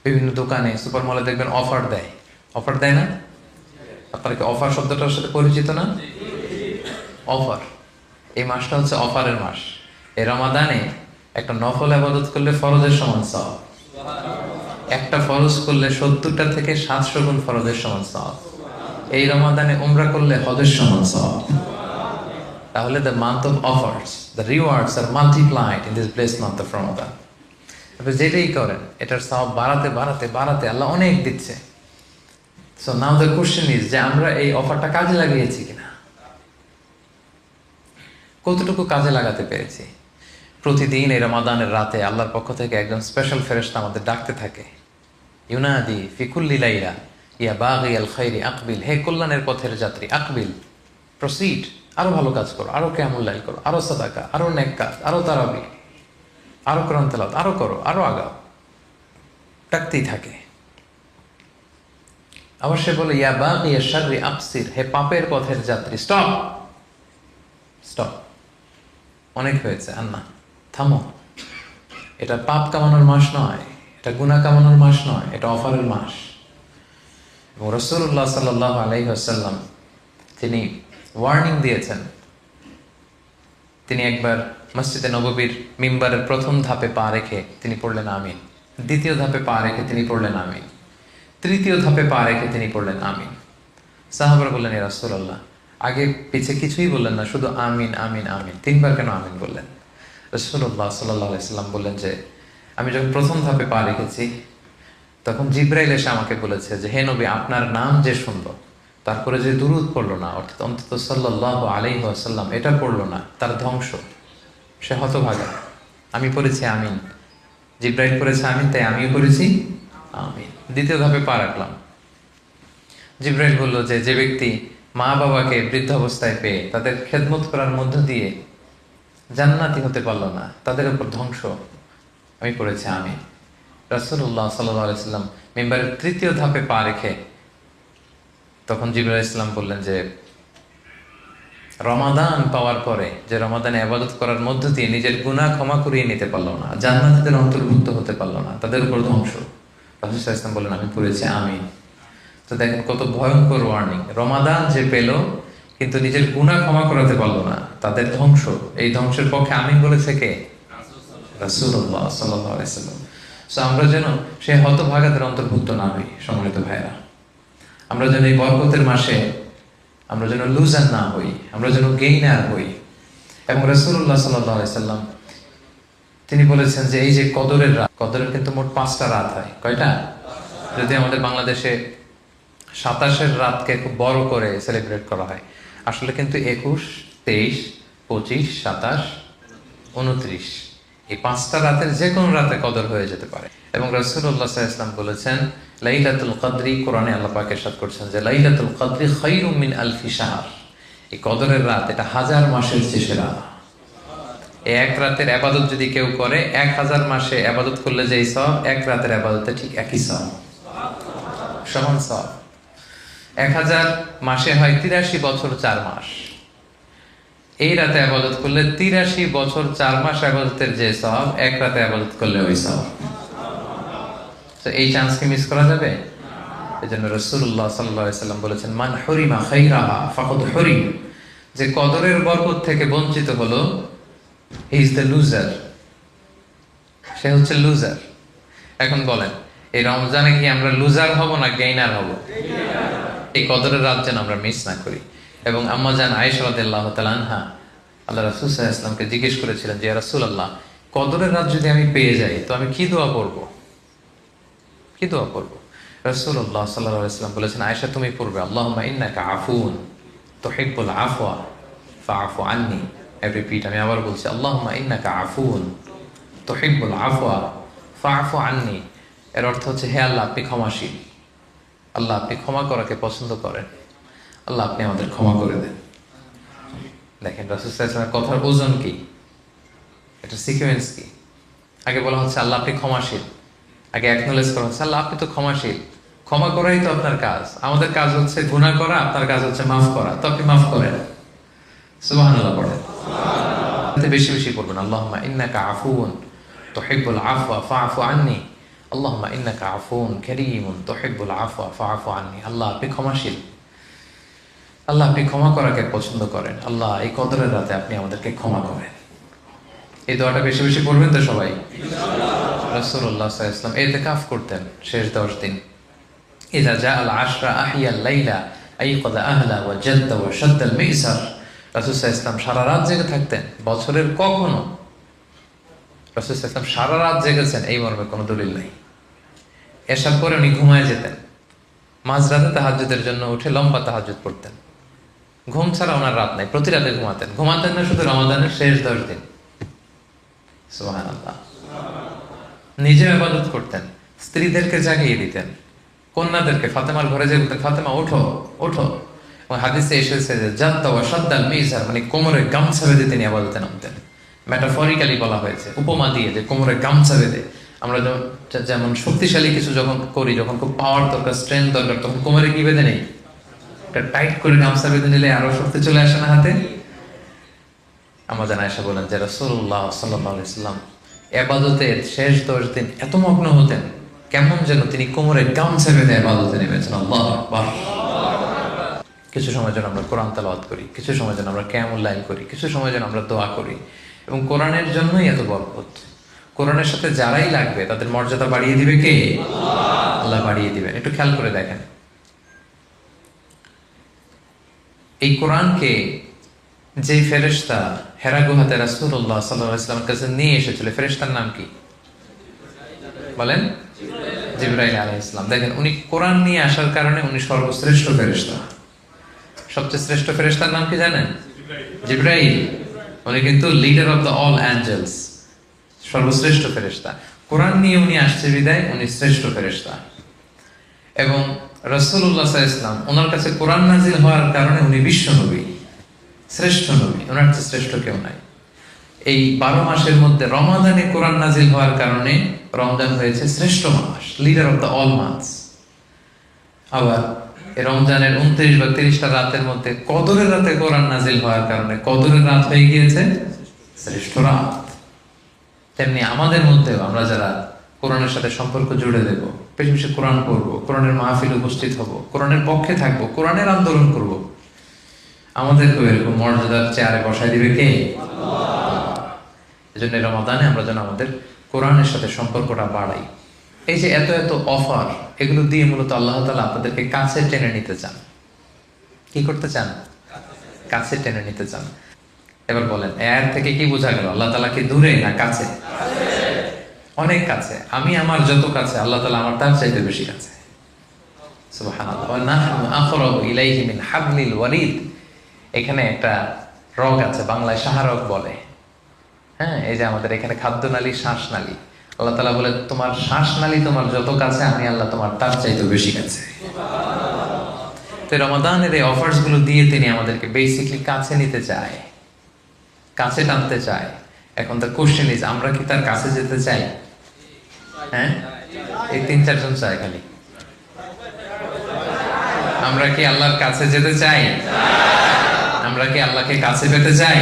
বিভিন্ন দোকানে সুপার মলে দেখবেন অফার দেয়, অফার দেয় না? আপনারা কি অফার শব্দটার সাথে পরিচিত না? অফার, এই মাসটা হচ্ছে অফারের মাস। এই রমাদানে একটা নফল আবাদত করলে ফরজের সমান সওয়াব, একটা ফরজ করলে 70টা থেকে 700 গুণ ফরজের সমান সওয়াব। এই রমাদানে উমরা করলে হজের সমান সওয়াব। তাহলে the month of offers, the rewards আর multiplied in this blessed month of Ramadan. আপনি যেটাই করেন এটার সওয়াব বাড়াতে বাড়াতে বাড়াতে আল্লাহ অনেক দিচ্ছে। So now the question is যে আমরা এই অফারটা কাজে লাগিয়েছি কিনা, কতটুকু কাজে লাগাতে পেরেছি। প্রতিদিন এই রমাদানের রাতে আল্লাহর পক্ষ থেকে একজন স্পেশাল ফেরেশতা আমাদের ডাকতে থাকে, ইউনাদি ফি কুল্লি লাইলা ইয়া বাগি আল খাইরি আকবিল, হে কল্যাণের পথের যাত্রী আকবিল, প্রসিড, আরো ভালো কাজ করো, আরো কিয়ামুল লাইল করো, আরো সাদাকা, আরো নেক কাজ, আরো তারাবি, আরো কোরআন তেলাওয়াত, আরো করো, আরো আগাও, ডাকতেই থাকে। আবার সে বলে ইয়া বাগি আশ-শাররি আকসির, হে পাপের পথের যাত্রী স্টপ, স্টপ, অনেক হয়েছে, আর না, থামো। এটা পাপ কামানোর মাস নয়, এটা গুনাহ কামানোর মাস নয়, এটা অফারের মাস। এবং রাসূলুল্লাহ সাল্লাল্লাহু আলাইহি ওয়াসাল্লাম তিনি ওয়ার্নিং দিয়েছেন। তিনি একবার মসজিদে নববীর মিম্বারের প্রথম ধাপে পা রেখে তিনি পড়লেন আমিন, দ্বিতীয় ধাপে পা রেখে তিনি পড়লেন আমিন, তৃতীয় ধাপে পা রেখে তিনি পড়লেন আমিন। সাহাবারা বললেন, ইয়া রাসূলুল্লাহ, আগে পিছে কিছুই বললেন না, শুধু আমিন আমিন আমিন, তিনবার কেন আমিন বললেন? রাসূলুল্লাহ সাল্লাল্লাহু আলাইহি সাল্লাম বললেন যে আমি যখন প্রথম ধাপে পা রেখেছি তখন জিবরাইল এসে আমাকে বলেছে যে হে নবী, আপনার নাম যে শুনলো তারপরে যে দুরূদ পড়লো না, অর্থাৎ অন্তত সাল্লাল্লাহু আলাইহি ওয়াসাল্লাম এটা পড়লো না, তার ধ্বংস, সে হতভাগা। আমি পড়েছি আমিন, জিবরাইল পড়েছে আমিন, তাই আমিও পড়েছি আমিন। দ্বিতীয় ধাপে পা রাখলাম। জিবরাইল বলল যে যে ব্যক্তি মা বাবাকে বৃদ্ধাবস্থায় পেয়ে তাদের খেদমত করার মধ্য দিয়ে জান্নাতি হতে পারলো না, তাদের উপর ধ্বংস, আমি পড়েছি আমিন। রাসূলুল্লাহ সাল্লাল্লাহু আলাইহি সাল্লাম মিম্বারের তৃতীয় ধাপে পা রেখে তখন জিবরাইল আলাইহিস সালাম বললেন যে রমাদান পাওয়ার পরে যে রমাদানে ইবাদত করার মধ্য দিয়ে নিজের গুনাহ ক্ষমা করিয়ে নিতে পারলো না, জান্নাতীদের অন্তর্ভুক্ত হতে পারলো না, তাদের উপর ধ্বংস। রাসূল সাল্লাল্লাহু আলাইহি ওয়াসাল্লাম বললেন আমি পড়েছি আমিন। তো দেখেন কত ভয়ঙ্কর ওয়ার্নিং। রমাদান যে পেল কিন্তু নিজের গুনাহ ক্ষমা করাতে পারলো না, তাদের ধ্বংস। এই ধ্বংসের পক্ষে আমিন বলেছে কে? রাসূলুল্লাহ সাল্লাল্লাহু আলাইহি ওয়াসাল্লাম। সো আমরা যেন সেই হতভাগাদের অন্তর্ভুক্ত না হই। সম্মানিত ভাইরা, আমরা যেন এই বরকতের মাসে আমরা যেন লুজার না হই, আমরা যেন গেইনার হই। এবং রাসূলুল্লাহ সাল্লাল্লাহু আলাইহি ওয়াসাল্লাম তিনি বলেছেন যে এই যে কদরের রাত, কদরের কিন্তু মোট 5টা রাত হয়। কয়টা? যদি আমাদের বাংলাদেশে 27-এর রাতকে খুব বড় করে সেলিব্রেট করা হয়, আসলে কিন্তু 21, 23, 25, 27, 29 এই 5টা রাতের যে কোনো রাতে কদর হয়ে যেতে পারে। এবং রাসূলুল্লাহ সাল্লাল্লাহু আলাইহি ওয়াসাল্লাম বলেছেন লাইলাতুল কদরি, কোরআনে আল্লাহ পাক ইরশাদ করছেন যে লাইলাতুল কদরি খায়রুম মিন আলফি শাহর, এই কদরের রাত এটা 1000 মাসের চেয়ে সেরা। এই এক রাতের ইবাদত যদি কেউ করে 1000 মাসে ইবাদত করলে যেই সওয়াব, এক রাতের ইবাদতে ঠিক একই সওয়াব, সমান সওয়াব। 1000 মাসে হয় 83 বছর 4 মাস। এই রাতে ইবাদত করলে 83 বছর 4 মাস ইবাদতের যে সওয়াব, এক রাতে ইবাদত করলে ওই সওয়াব। তো এই চান্স কি মিস করা যাবে? এজন্য রাসূলুল্লাহ সাল্লাল্লাহু আলাইহি ওয়াসাল্লাম বলেছেন মান হুরিমা খায়রাহা ফাকাদ হুরিম, যে কদরের বরকত থেকে বঞ্চিত হলো, হি ইজ দ্য লুজার, সে হচ্ছে লুজার। এখন বলেন এই রমজানে কি আমরা লুজার হব না গেইনার হব? এই কদরের রাত যেন আমরা মিস না করি। এবং আম্মা জান আয়েশা রাদিয়াল্লাহু তাআলা আনহা আল্লাহ রাসূল সাল্লাল্লাহু আলাইহি ওয়াসাল্লামকে জিজ্ঞেস করেছিলেন যে ইয়া রাসূলুল্লাহ, কদরের রাত যদি আমি পেয়ে যাই তো আমি কি দোয়া পড়ব, কি দোয়া পড়ব? রাসূলুল্লাহ সাল্লাল্লাহু আলাইহি ওয়াসাল্লাম বলেছেন আয়েশা তুমি পড়বে আল্লাহুম্মা ইন্নাকা আফুন তুহিব্বুল আফওয়া ফাআফু আন্নি। রিপিট, আমি আবার বলছি আল্লাহুম্মা ইন্নাকা আফুন তুহিব্বুল আফওয়া ফাআফু আন্নি। এর অর্থ হচ্ছে হে আল্লাহ আপনি ক্ষমাশীল, আল্লাহ আপনি ক্ষমা করাকে পছন্দ করেন, আল্লাহ আপনি আমাদের ক্ষমা করে দেন। দেখেন রাসূল সাল্লাল্লাহু আলাইহি ওয়াসাল্লামের কথার ওজন কি, এটা সিকোয়েন্স কি। আগে বলা হচ্ছে আল্লাহ আপনি ক্ষমাশীল, আগে অ্যাকনলেজ করা হচ্ছে আল্লাহ আপনি তো ক্ষমাশীল, ক্ষমা করাই তো আপনার কাজ, আমাদের কাজ হচ্ছে গুনাহ করা, আপনার কাজ হচ্ছে মাফ করা, তো আপনি মাফ করেন। সুবহানাল্লাহ পড়েন, বেশি বেশি পড়বেন আল্লাহুম্মা ইন্নাকা আফুউন তুহিব্বুল আফওয়া ফাআফু আন্নি, আল্লাহুম্মা ইন্নাকা আফুন কারীমুন তুহিব্বুল আফওয়া ফাআফু আন্নি। আল্লাহ আপনি ক্ষমাশীল, আল্লাহ আপনি ক্ষমা করাকে পছন্দ করেন, আল্লাহ এই কদরের রাতে আপনি আমাদেরকে ক্ষমা করেন। এই দোয়াটা বেশি বেশি পড়বেন তো সবাই। রাসূলুল্লাহ সাল্লাল্লাহু আলাইহি ওয়াসাল্লাম ইতিকাফ করতেন শেষ 10 দিন। ইযা জাআল আশরা আহিয়াল লাইলা আইকাযা আহলা ওয়া জাদ্দা ওয়া শাদ্দাল মিসার। রাসূল সাল্লাল্লাহু আলাইহি ওয়াসাল্লাম সারা রাত জেগে থাকতেন। বছরের কখনো রাসূল সাল্লাল্লাহু আলাইহি ওয়াসাল্লাম সারা রাত জেগেছেন এই মর্মে কোনো দলিল নাই। এশার পরে উনি ঘুমায় যেতেন, মাঝরাতে তাহাজ্জুদের জন্য উঠে লম্বা তাহাজ্জুদ পড়তেন। ঘুম ছাড়া ওনার রাত নাই, প্রতি রাতে ঘুমাতেন না শুধু রমাদানের শেষ 10 দিন। সুবহানাল্লাহ। নিজে ইবাদত করতেন, স্ত্রীদেরকে জাগিয়ে দিতেন, কন্যাদেরকে ফাতেমার ঘরে যে বলতেন ফাতেমা ওঠো ওঠো। হাদিসে এসেছে যে জাদ্দা ওয়া শাদ্দাল মিজার, মানে কোমরে গামছা বেঁধে তিনি ইবাদতে নামতেন। মেটাফরিক্যালি বলা হয়েছে, উপমা দিয়ে, যে কোমরে গামছা বেঁধে। আমরা যেমন শক্তিশালী কিছু যখন করি, যখন খুব পাওয়ার দরকার, স্ট্রেংথ দরকার, তখন কোমরে কি বেঁধে নেই, একটা টাইট করে গামছা বেঁধে নিলে আরো শক্তি চলে আসে না হাতে। আমাদের আয়েশা বলেন যে রাসূলুল্লাহ সাল্লাল্লাহু আলাইহি ওয়াসাল্লাম ইবাদতের শেষ 10 দিন এত মগ্ন হতেন, কেমন যেন তিনি কোমরে গামছা বেঁধে ইবাদতে নেমেছেন। আল্লাহু আকবার। কিছু সময় যেন আমরা কোরআন তেলাওয়াত করি, কিছু সময় যেন আমরা কিয়ামুল লাইল করি, কিছু সময় যেন আমরা দোয়া করি। এবং কোরআনের জন্যই এত বরকত। কোরআনের সাথে যারাই লাগবে তাদের মর্যাদা বাড়িয়ে দিবে কে? আল্লাহ বাড়িয়ে দিবেন। একটু খেয়াল করে দেখেন, এই কোরআনকে যে ফেরেশতা হেরা গুহাতে রাসূলুল্লাহ সাল্লাল্লাহু আলাইহি ওয়াসাল্লামের কাছে নিয়ে এসেছিল, ফেরেশতার নাম কি বলেন? জিবরাইল আলাইহিস সালাম। দেখেন, উনি কোরআন নিয়ে আসার কারণে উনি সর্বশ্রেষ্ঠ ফেরেশতা। সবচেয়ে শ্রেষ্ঠ ফেরেশতার নাম কি জানেন? জিবরাইল। উনি কিন্তু leader of the all angels, সর্বশ্রেষ্ঠ ফেরেশতা। কোরআন নিয়ে উনি আসছে বিদায় উনি শ্রেষ্ঠ ফেরেশতা। এবং রাসূলুল্লাহ সাল্লাল্লাহু আলাইহি ওয়াসাল্লাম, ওনার কাছে কোরআন নাজিল হওয়ার কারণে উনি বিশ্ব নবী, শ্রেষ্ঠ নবী। ওনার চেয়ে শ্রেষ্ঠ কেউ নাই। এই 12 মাসের মধ্যে রমাদানে কোরআন নাজিল হওয়ার কারণে রমজান হয়েছে শ্রেষ্ঠ মাস, leader of the all months. আবার এই রমজানের 29 বা 30টা রাতের মধ্যে কদরের রাতে কোরআন নাজিল হওয়ার কারণে কদরের রাত হয়ে গিয়েছে শ্রেষ্ঠ রাত। তেমনি আমাদের মধ্যেও আমরা যারা কোরআনের সাথে সম্পর্ক জুড়ে দেব, বেশি বেশি কোরআন পড়বো, কোরআনের মাহফিলে উপস্থিত হব, কোরআনের পক্ষে থাকবো, কোরআনের আন্দোলন করব, আমাদেরকেও এরকম মর্যাদার চেয়ারে বসাই দিবে কে? এই জন্য রমাদানে আমরা যেন আমাদের কোরআনের সাথে সম্পর্কটা বাড়াই। এই যে এত এত অফার, এগুলো দিয়ে মূলত আল্লাহ তাআলা আপনাদেরকে কাছে টেনে নিতে চান। কি করতে চান? কাছে টেনে নিতে চান। এবার বলেন, এর থেকে কি বোঝা গেল? আল্লাহ তাআলা কি দূরে না কাছে? অনেক কাছে। আমি আমার যত কাছে, আল্লাহ তাআলা আমার তার চাইতে বেশি কাছে। সুবহানাল্লাহ। ওয়া নাহনু আকরাবু ইলাইহি মিন হাবলিল ওয়ারিদ। এখানে একটা রগ আছে, বাংলায় শাহরগ বলে। হ্যাঁ, এই যে আমাদের এখানে খাদ্যনালী, শ্বাসনালী, আল্লাহ তাআলা বলে তোমার শ্বাসনালী তোমার যত কাছে, আমি আল্লাহ তোমার তার চাইতে বেশি কাছে। তো রমাদানের এই অফার্স গুলো দিয়ে তিনি আমাদেরকে বেসিকলি কাছে নিতে চায়, কাছে টানতে চায়। এখন তার কোশ্চেন ইজ, আমরা কি তার কাছে যেতে চাই? হ্যাঁ, এই 3-4 জন চাই খালি। আমরা কি আল্লাহর কাছে যেতে চাই? আমরা কি আল্লাহকে কাছে পেতে চাই?